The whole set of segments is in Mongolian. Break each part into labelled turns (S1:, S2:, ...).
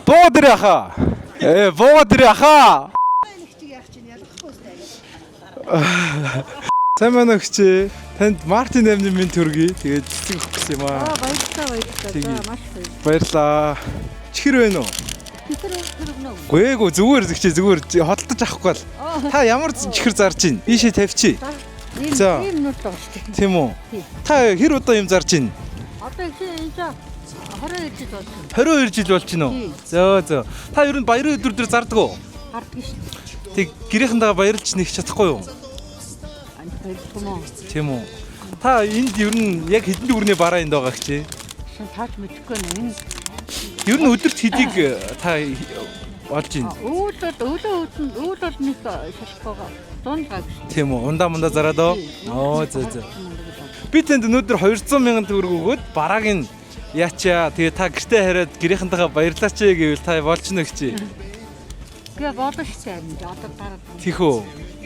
S1: Буугаад ирээ хаа. Буугаад ирээ хаа. Сайн байна уу хчээ. Танд Мартин наймны минь төргий. Тэгээд цэцэг өгөх гэсэн юм аа.
S2: Баярлалаа. Маш
S1: баярлалаа. Чихэр байна уу? Гээгүй зүгээр зэгчээ зүгээр хөдөлж авахгүй л. Та ямар чихэр зарж байна? Ийшээ тавьчих. За.
S2: ийм нүд байгаа шүү дээ.
S1: Тийм үү? Та хэр удаа юм зарж байна?
S2: Одоо энэ 22 жил болж байна.
S1: 22 жил болж байна уу? Зөө. Та ер нь баярын өдөр дээр зардаг уу?
S2: Гарддаг шүү дээ.
S1: Тэг гэрийнхэнтэйгээ баярлж нэг чадахгүй юу? Тийм үү? Та энд ер нь яг хэдэн дүүрний бараа энд байгаа гэчээ?
S2: Тааж мэдэхгүй нэ.
S1: Ер нь өдөрт хэдийг та олж байна?
S2: Өвлөд нэг шалхуугаа дундгаа гэж.
S1: Тийм үү? Ундаа зараад оо. Зөө. Би тэнд өнөөдөр 200,000 төгрөг өгөөд барааг нь яачаа. Тэгээ та гэртээ хараад гэрийнхэнтэйгээ баярлаач гэвэл та болж гэнэ гэчээ.
S2: Би бодож штэ одоо дараа.
S1: Тийхүү.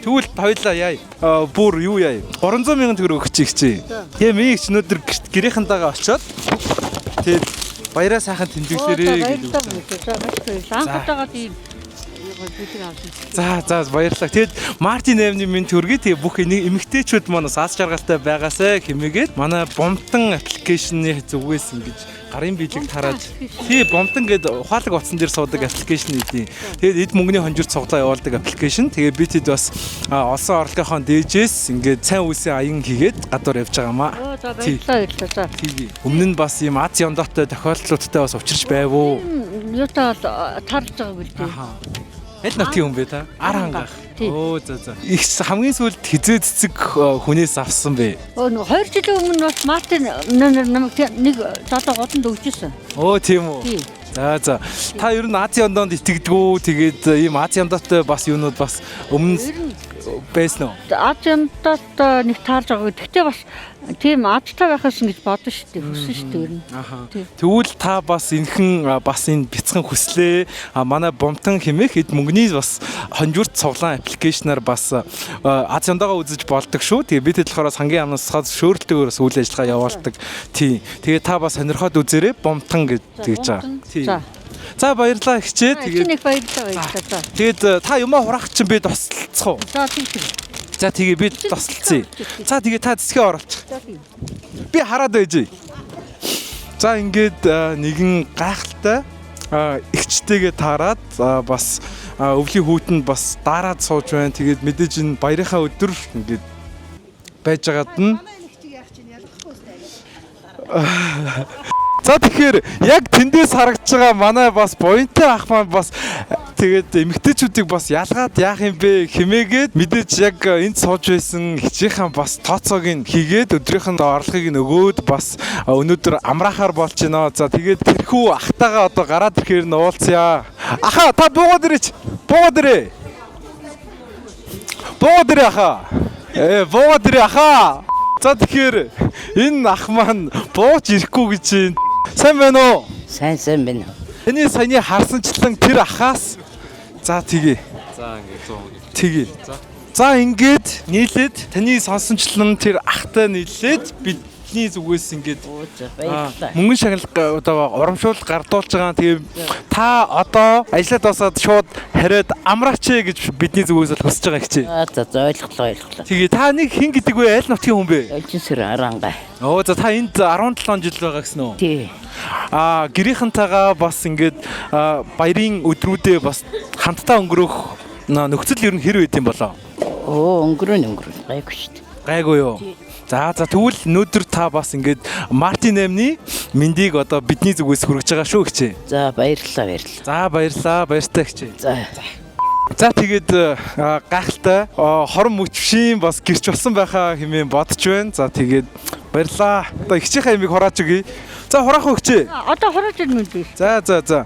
S1: Тэгвэл хоёлаа яа. Бүр юу яа. 300,000 төгрөг өгч чий. Тэгээ миний ч өнөөдөр гэрийнхэнтэйгээ очиод тэгээд баяраа сайхан тэмдэглэрээ гэж.
S2: Анхтайгаа тийм
S1: За баярлалаа. Тэгэд Мартин наймны минь төргий тэгээ бүх эмэгтэйчүүд маань аз жаргалтай байгаасай хэмээгээд манай Бомтон аппликейшны зүгээс ингэж гарын биелэг тараад тий Бомтон гээд ухаалаг утсан дээр суудаг аппликейшн эдийн. Тэгээд эд мөнгөний хонжирт цуглаа явуулдаг аппликейшн. Тэгээ би тэд бас олсон орлогынхоо дээжээс ингээд сайн үсийн аян хийгээд гадуур явж байгаамаа.
S2: баярлалаа.
S1: Тий. Өмнө нь бас ийм аз яндаатай тохиолдлуудтай бас учирч байв уу?
S2: Юутай бол тарж байгаа үлдээ.
S1: Аль нутгийн хүн бэ та? Ар хангаах. За. Их хамгийн сүүлд хизээ цэцэг хүнээс авсан бэ?
S2: 2 жилийн өмнө бас Мартин намайг нэг залуу годонд өгчээсэн.
S1: Тийм үү? За. Та ер нь Азийн ондоонд итгэдэггүй тэгээд ийм Азийн ондоотой бас юунууд бас өмнө байсан уу?
S2: Азийн ондоод нэг таарж байгаа. Гэхдээ бас тийм азтай байхаас гэж бодсон шүү дээ. Хүссэн шүү дээ ер нь.
S1: Тэгвэл та бас энхэн бас энэ бяцхан хүслээ. Манай Бомтон хэмээх эд мөнгөний бас хонжурт цуглаан аппликейшнаар бас Азийн ондоогоо үзэж болдог шүү. Тэгээ бид болохоор сангийн амнаас шөөрөлтөөр үйл ажиллагаа явуулдаг. Тэгээ та бас сонирхоод үзээрэй. Бомтон гэж байгаа. За баярлалаа хичээ.
S2: Тэгээд баярлалаа.
S1: Тэгээд та юмаа хураах чинь би тослцох уу? За тэгээ би тослцъя. За тэгээ та цэцгээ оруулчих. Би хараад байж. За ингээд нэгэн гайхалтай ихчтэйгээ таарад бас өвлийн хүүтэнд бас дараад сууж байна. Тэгээд мэдээж энэ баярынхаа өдөр ингээд байж байгаад нь За тэгэхээр яг тэндээс харагдж байгаа манай бас буянтай ах маань бас тэгээд эмэгтэйчүүдийг бас ялгаад яах юм бэ хэмээгээд мэдээж яг энд сууж байсан хичээхэн бас тооцоог нь хийгээд өдрийнх нь орлогыг нь өгөөд бас өнөөдөр амраахаар болж байна. За тэгээд тэрхүү ахтайгаа одоо гараад ирэхээр нь уулзъя. Аха та буугаад ирээч. Буугаад ирээ. Аха. Буугаад ирээ аха. За тэгэхээр энэ ах маань бууж ирэхгүй гэж байна. Сайн байна уу?
S3: Сайн байна.
S1: Эний саяны харсанчлан тэр ахаас за тгий.
S4: За ингээд 100
S1: тгий. За ингээд нийлээд таны сонсончлан тэр ахтай нийлээд бидний зүгээс ингээд мөнгөн шагнал одоо урамшуул гардуулж байгаа. Тэгээ та одоо ажиллаад басаад шууд хариад амраач гэж бидний зүгээс л хүсэж байгаа гэчээ.
S3: За ойлголоо.
S1: Тэгээ та нэг хэн гэдэг вэ? Аль нутгийн хүн бэ?
S3: Өлжсэр арангаа.
S1: За та энд 17 жил байгаа гэсэн үү?
S3: Тий.
S1: Гэрийнхэнтэйгээ бас ингээд баярын өдрүүдээ бас хамтдаа өнгөрөх нөхцөл ер нь хэр байд юм болоо?
S3: Өнгөрөө гайгүй шүү дээ.
S1: Гайгүй юу? За тэгвэл өнөөдөр та бас ингээд Мартин наймны мэндийг одоо бидний зүгээс хүргэж байгаа шүү гэчээ.
S3: За баярлалаа.
S1: За баярлалаа. Баяртай гэчээ.
S3: За
S1: тэгээд гайхалтай хорон мөчшийн бас гэрч болсон байхаа хэмээн бодож байна. За тэгээд баярлалаа. Одоо ихчийнхээ ямиг хураач өгье. За хураах өгчээ.
S2: Одоо хурааж ирнэ үү?
S1: За.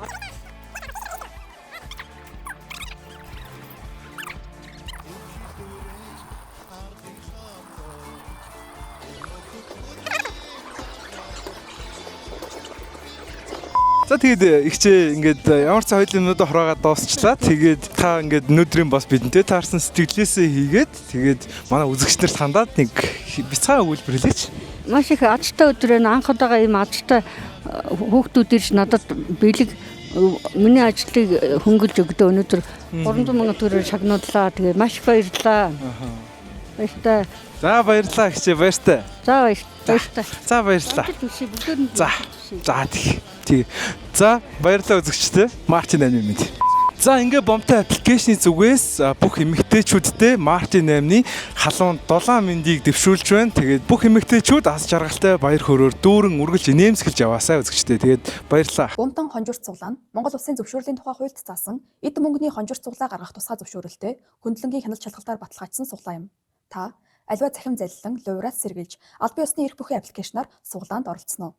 S1: За тэгээд ихчээ ингээд ямар ч хоёулын өнөөдөр хороогаа дуусчлаа. Тэгээд та ингээд өнөөдрийн бас бидэнтэй таарсан сэтгэлээсээ хийгээд тэгээд манай үзэгчнэр сандаад нэг бяцхан өгүүлбэрлээч.
S2: Маш их азтай өдөр энэ анх удаага ийм азтай хүүхдүүд ирж надад бэлэг миний ажлыг хөнгөлж өгдөө өнөөдөр 300 сая төгрөөр шагнууллаа. Тэгээ маш их баярлалаа. Баяртай.
S1: За баярлалаа гэчээ баяртай.
S2: За баяртай.
S1: За баярлалаа.
S2: Бүгдээр нь.
S1: За. За тий. За баярлалаа үзэгчтэй. Мартин 8 минут. За ингээ бомтой аппликейшны зүгээс бүх эмэгтэйчүүдтэй Мартин 8-ны халуун 7 мэндийг дэвшүүлж байна. Тэгээд бүх эмэгтэйчүүд ас жаргалтай баяр хөөрөөр дүүрэн үргэлж инээмсэглэж яваасаа үзэгчтэй. Тэгээд баярлалаа.
S4: Бумтан хонжирт цуглаа нь Монгол Улсын зөвшөөрлийн тухай хуульд заасан эд мөнгөний хонжирт цуглаа гаргах тусгай зөвшөөрөлтэй хөндлөнгийн хяналт шалгалтаар баталгаажсан суглаа юм. Та аливаа захим залилан луураас сэргийлж албан ёсны эрх бүхий аппликейшнаар суглаанд оролцсон уу?